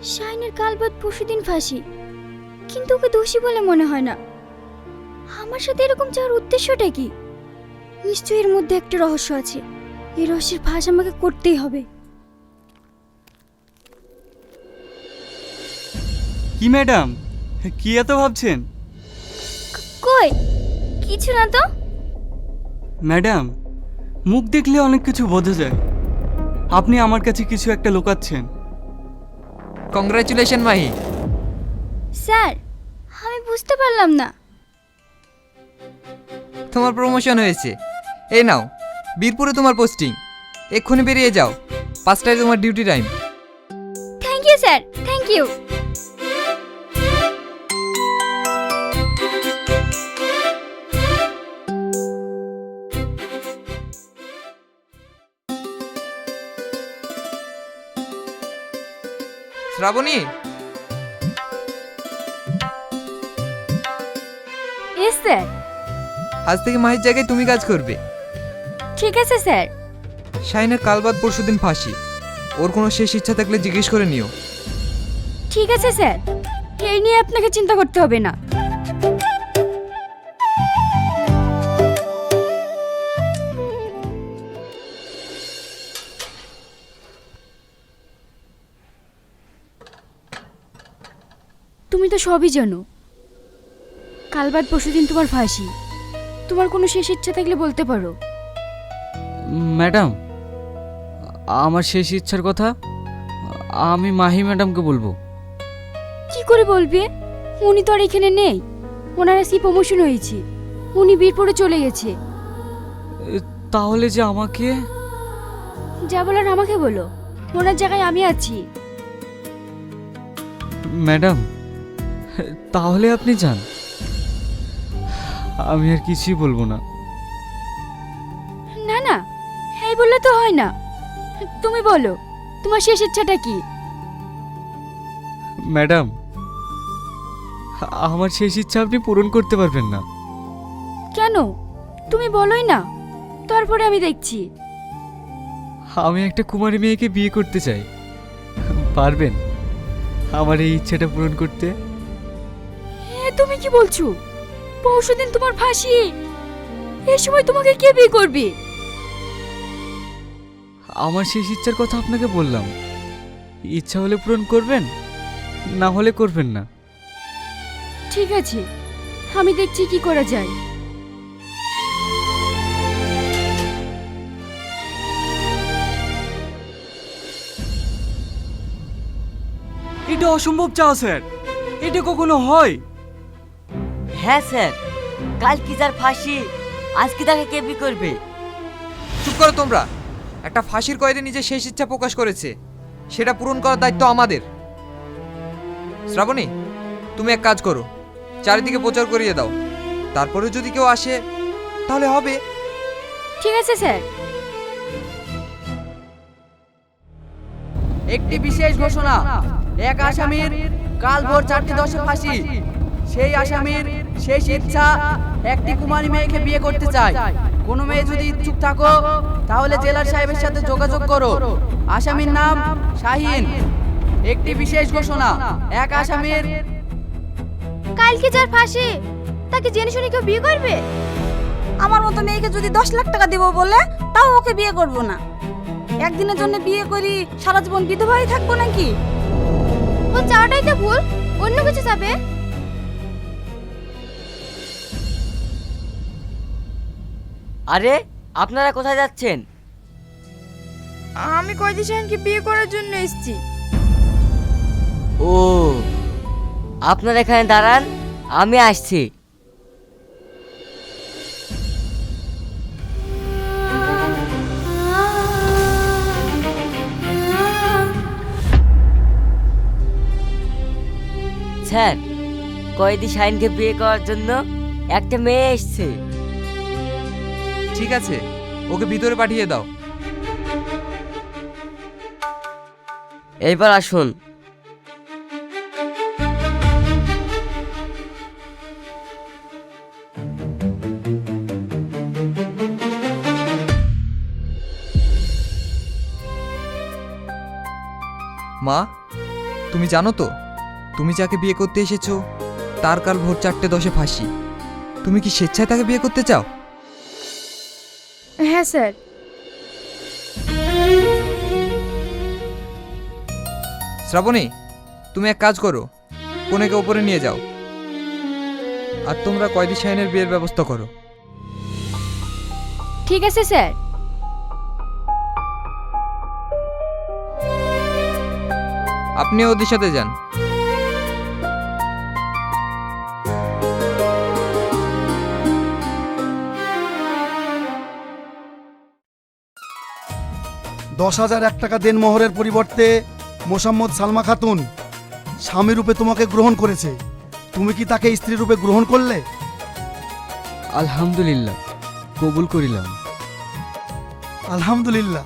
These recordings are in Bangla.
শাইনের কাল বাদ পরশুদিন ফাঁসি, কিন্তু ওকে দোষী বলে মনে হয় না। আমার সাথে এরকম যাওয়ার উদ্দেশ্যটা কি? নিশ্চয়ই এর মধ্যে একটা রহস্য আছে। এই রহস্যের ফাঁস আমাকে করতেই হবে। কি ম্যাডাম, কি এত ভাবছেন? কই কিছু না তো। ম্যাডাম, মুখ দেখলে অনেক কিছু বোঝা যায়। আপনি আমার কাছে কিছু একটা লুকাচ্ছেন। কংগ্রাচুলেশন মাহি। স্যার, আমি বুঝতে পারলাম না। তোমার প্রমোশন হয়েছে। এই নাও, বীরপুরে তোমার পোস্টিং। এক্ষুনি বেরিয়ে যাও, 5টায় তোমার duty time. Thank you sir, thank you. Shrabani, yes sir. আজ থেকে মাহির জায়গায় তুমি কাজ করবে। ঠিক আছে স্যার। শাহিনের কাল বাদ পরশুদিন ফাঁসি। ওর কোনো শেষ ইচ্ছা থাকলে জিজ্ঞেস করে নিও। ঠিক আছে স্যার, এই নিয়ে আপনাকে চিন্তা করতে হবে না। তুমি তো সবই জানো। কাল বাদ পরশুদিন তোমার ফাঁসি। তোমার কোনো শেষ ইচ্ছা থাকলে বলতে পারো। ম্যাডাম, আমার শেষ ইচ্ছার কথা আমি মাহি ম্যাডামকে বলবো। কি করে বলবে? উনি তো আর এখানে নেই। ওনার আজকে প্রমোশন হয়েছে, উনি বীরপুরে চলে গেছে। তাহলে যে আমাকে যা বলার আমাকে বলো, ওনার জায়গায় আমি আছি। ম্যাডাম, তাহলে আপনি যান, আমি আর কিছুই বলবো না। না না, এই বললে তো হয় না। তুমি বলো, তোমার শেষ ইচ্ছাটা কি? ম্যাডাম, আমার শেষ ইচ্ছা আপনি পূরণ করতে পারবেন না। কেন? তুমি বলোই না, তারপরে আমি দেখছি। আমি একটা কুমারী মেয়েকে বিয়ে করতে চাই। পারবেন আমার এই ইচ্ছাটা পূরণ করতে? তুমি কি বলছো? পরশুদিন তোমার ফাঁসি, এই সময় তোমাকে কে বিয়ে করবে? আমার শেষ ইচ্ছার কথা আপনাকে বললাম। ইচ্ছা হলে পূরণ করবেন, না হলে করবেন না। ঠিক আছে, আমি দেখছি কি করা যায়। এটা অসম্ভব চাও স্যার, এটা কখনো হয়? হ্যাঁ স্যার, কাল কি যার ফাঁসি, আজকে তাকে কে বিয়ে করবে? চুপ করো তোমরা। একটা ফাঁসির কয়েদি নিজের শেষ ইচ্ছা প্রকাশ করেছে, সেটা পূরণ করার দায়িত্ব আমাদের। শ্রাবণী, তুমি এক কাজ করো, চারিদিকে প্রচার করিয়ে দাও। তারপরে যদি কেউ আসে তাহলে হবে। ঠিক আছে স্যার। একটি বিশেষ ঘোষণা। এক আসামির কাল ভোর 4:10 ফাঁসি। সেই আসামির শেষ ইচ্ছা একটি কুমারী মেয়েকে বিয়ে করতে চায়। কোনো মেয়ে যদি ইচ্ছুক থাকো তাহলে জেলার সাহেবের সাথে যোগাযোগ করো। আসামির নাম শাহিন। একটি বিশেষ ঘোষণা। এক আসামির কালকে যার ফাঁসি, তাকে জেনে শুনে কেউ বিয়ে করবে? আমার মতো মেয়েকে যদি 10 লাখ টাকা দেবো বলে, তাও ওকে বিয়ে করব না। একদিনের জন্য বিয়ে করি, সারা জীবন বিধবা হয়ে থাকবো নাকি? ও চাওয়াটাই তো ভুল, অন্য কিছু চাবে। আরে আপনারা কোথায় যাচ্ছেন? আমি কয়দি শাহিনকে বিয়ে করার জন্য এসেছি। ও, আপনারা এখানে দাঁড়ান, আমি আসছি। স্যার, কয়েদি শাহিনকে বিয়ে করার জন্য একটা মেয়ে এসছে। ঠিক আছে, ওকে ভিতরে পাঠিয়ে দাও। এইবার আসুন। মা, তুমি জানো তো তুমি যাকে বিয়ে করতে এসেছো তার কাল ভোর 4:10 ফাঁসি। তুমি কি স্বেচ্ছায় তাকে বিয়ে করতে চাও? হ্যাঁ স্যার। শ্রাবণী, তুমি এক কাজ করো, কনেকে উপরে নিয়ে যাও, আর তোমরা কয়েদি শাহিনের বিয়ের ব্যবস্থা করো। ঠিক আছে স্যার। আপনিও ওদের সাথে যান। $10,001 দেনমোহরের পরিবর্তে মোসাম্মদ সালমা খাতুন স্বামী রূপে তোমাকে গ্রহণ করেছে। তুমি কি তাকে স্ত্রী রূপে গ্রহণ করলে? আলহামদুলিল্লাহ, কবুল করিলাম। আলহামদুলিল্লাহ।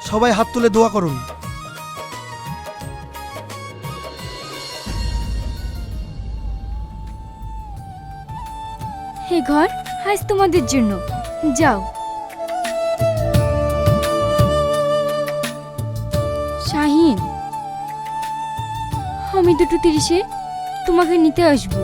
সবাই হাত তুলে দোয়া করুন। এই ঘর আজ তোমাদের জন্য, যাও। শাহিন, আমি 2:30-এ তোমাকে নিতে আসবো।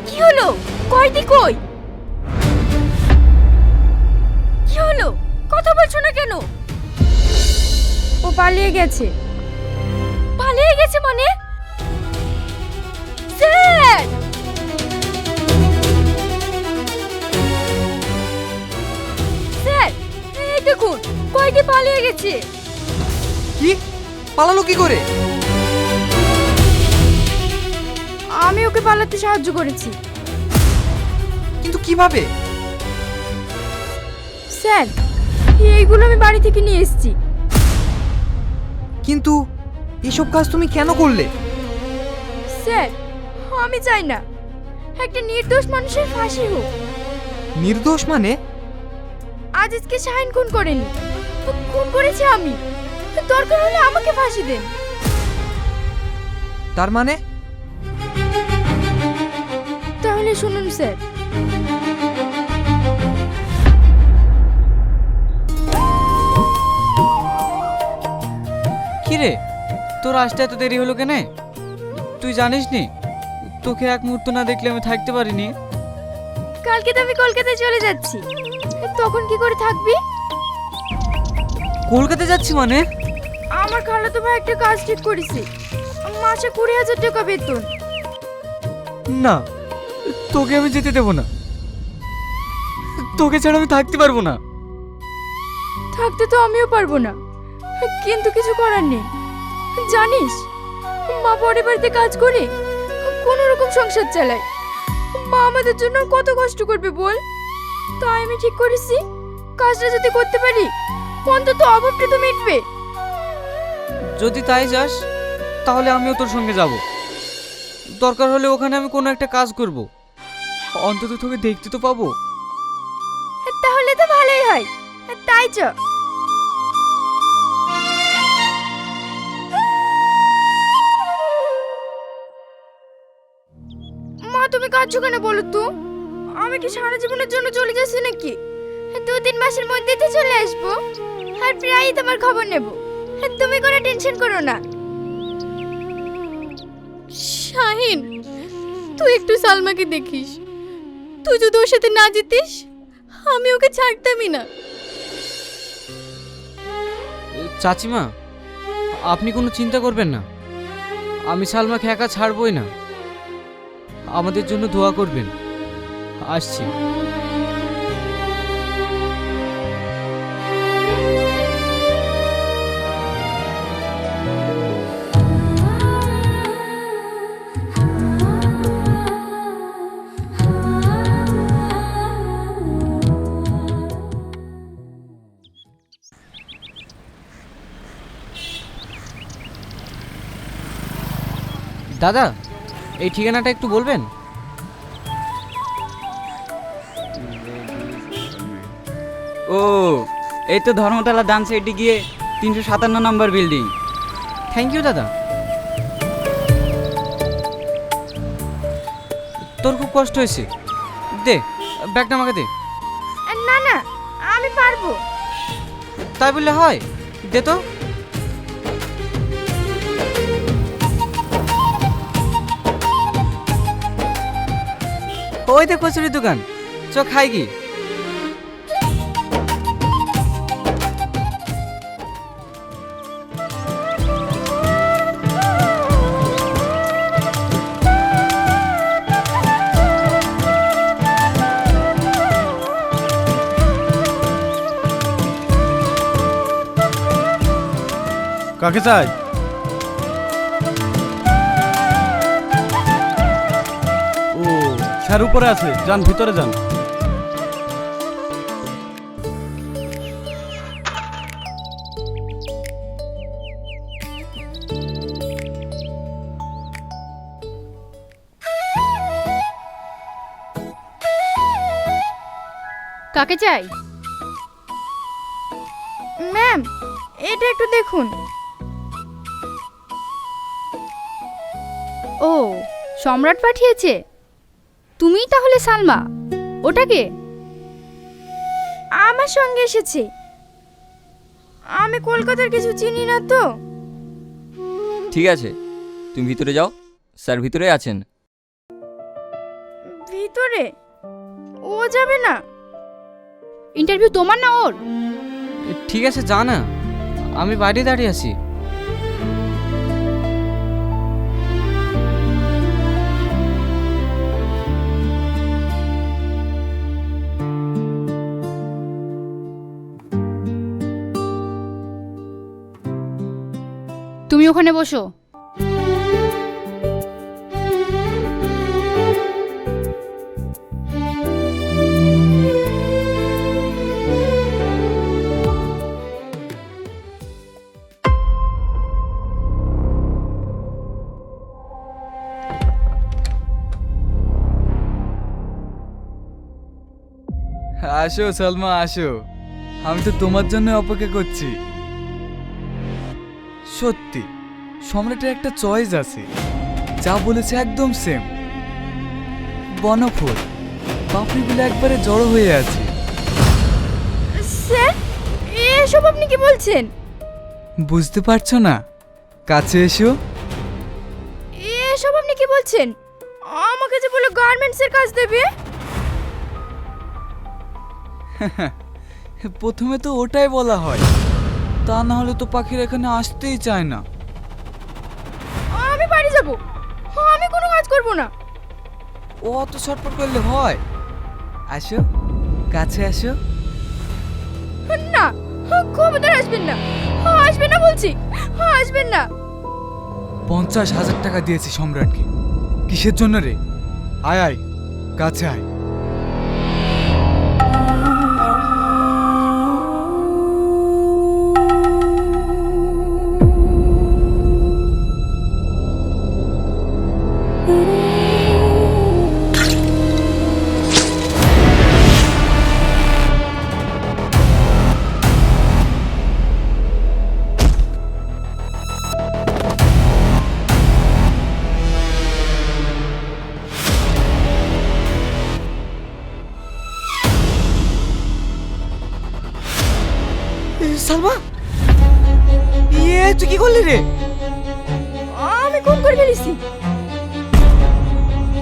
কি হলো? কয়দি কই? কি হলো? কথা বলছো না কেন? ও পালিয়ে গেছে। পালিয়ে গেছে মানে? স্যার! স্যার, এই দেখুন, কয়দি পালিয়ে গেছে। কি? পালালো কি করে? আমি ওকে পালাতে সাহায্য করেছি। কিন্তু কিভাবে? স্যার, এইগুলো আমি বাড়ি থেকে নিয়ে এসেছি। কিন্তু এসব কাজ তুমি কেন করলে? স্যার, আমি চাই না একটা নির্দোষ মানুষের ফাঁসি হোক। নির্দোষ মানে? আজিজকে শাহিন খুন করেনি, খুন করেছি আমি। দরকার হলে আমাকে ফাঁসি দেন। তার মানে? তাহলে শুনুন স্যার, কি রে, তোর আসতে এত দেরি হলো কেন? তুই জানিস নি তোকে এক মুহূর্ত না দেখলে আমি থাকতে পারিনি। কালকে তো আমি কলকাতায় চলে যাচ্ছি, তখন কি করে থাকবি? কলকাতা যাচ্ছি মানে? আমার খালাতো ভাই একটা কাজ ঠিক করেছে, মাসে 20,000 টাকা বেতন। না, তোকে আমি যেতে দেবো না। তোকে ছাড়া আমি থাকতে পারবো না। থাকতে তো আমিও পারবো না, কিন্তু কিছু করার নেই। জানিস, মা পরের বাড়িতে কাজ করে কোনো রকম সংসার চালায়। মা আমাদের জন্য আর কত কষ্ট করবে বল? তাই আমি ঠিক করেছি, কাজটা যদি করতে পারি অন্তত অভাবটা তো মিটবে। যদি তাই যাস তাহলে আমিও তোর সঙ্গে যাব। দরকার হলে ওখানে আমি কোনো একটা কাজ করব, অন্তত তোকে দেখতে তো পাবো। তাহলে তো ভালোই হয়, তাই চ। মা, তুমি কাঁদছো কেন বলো তো? আমি কি সারা জীবনের জন্য চলে যাচ্ছি নাকি? 2-3 মাসের মধ্যেই তো চলে আসবো, আর প্রায়ই তোমার খবর নেব। তুমি কোনো টেনশন করো না। শাহিন, তুই একটু সালমাকে দেখিস। তুই যদি ওর সাথে না যেতিস আমি ওকে ছাড়তামই না। চাচিমা, আপনি কোনো চিন্তা করবেন না, আমি সালমাকে একা ছাড়বই না। আমাদের জন্য দোয়া করবেন। আসছি। দাদা, এই ঠিকানাটা একটু বলবেন? ও এই তো ধর্মতলা ডান সাইডে গিয়ে 357 নম্বর বিল্ডিং। থ্যাংক ইউ দাদা। তোর খুব কষ্ট হয়েছে, দে ব্যাগটা আমাকে দে। না না, আমি পারবো। তাই বললে হয়, দে তো। ওই তো কচুরির দোকান, চ খাই কি। কাকে চাই? ও স্যার উপরে আছে, যান ভিতরে যান। কাকে চাই? ম্যাম, এটা একটু দেখুন। ও, সম্রাট পাঠিয়েছে। তুমিই তাহলে সালমা? ওটাকে আমার সঙ্গে এসেছে। আমি কলকাতার কিছু চিনি না তো। ঠিক আছে, তুমি ভিতরে যাও, স্যার ভিতরে আছেন। ভিতরে ও যাবে না। ইন্টারভিউ তোমার না ওর? ঠিক আছে যা না, আমি বাইরে দাঁড়িয়ে আছি। তুমি ওখানে বসো। আসো সালমা আসো, আমি তো তোমার জন্য অপেক্ষা করছি। সত্যি সম্রাটের একটা চয়েস আছে, যা বলেছে একদম সেম। বনফুল পাপড়িগুলো একবারে জড়ো হয়ে আছে। স্যার, এসব আপনি কি বলছেন? বুঝতে পারছো না? কাছে এসো। এসব আপনি কি বলছেন? আমাকে যে বলে গার্মেন্টসের কাজ দেবে। প্রথমে তো ওটাই বলা হয়, তা না হলে তো পাখির এখানে আসতেই চায় না। আমি বাড়ি যাব, আমি কোনো কাজ করব না। ও অত ছটফট করলে হয়? আসো, কাছে আসো। না, খবরদার আসবেন না, আসবেন না বলছি, আসবেন না। 50,000 টাকা দিয়েছি সম্রাটকে, কিসের জন্য রে? আয় আয়, কাছে আয়। সালমা, তুই কি করলি রে? আমি খুন করে ফেলেছি।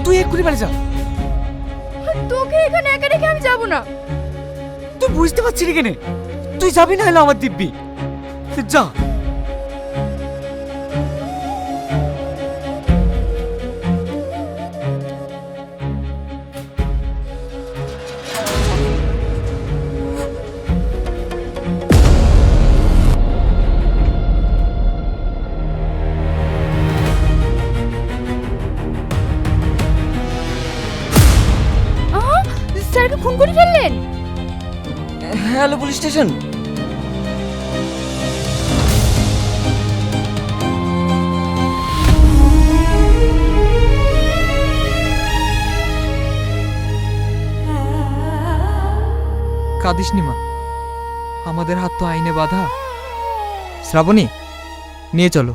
তুই এক্ষুনি বাড়ি যা। তোকে এখানে একা রেখে আমি যাব না। তুই বুঝতে পারছিস কেন? তুই যাবি না হলে আমার দিব্যি। যা। স্যারকে খুন করে ফেললেন? Hello police station. কাঁদিস নি মা, আমাদের হাত তো আইনে বাঁধা। শ্রাবণী, নিয়ে চলো।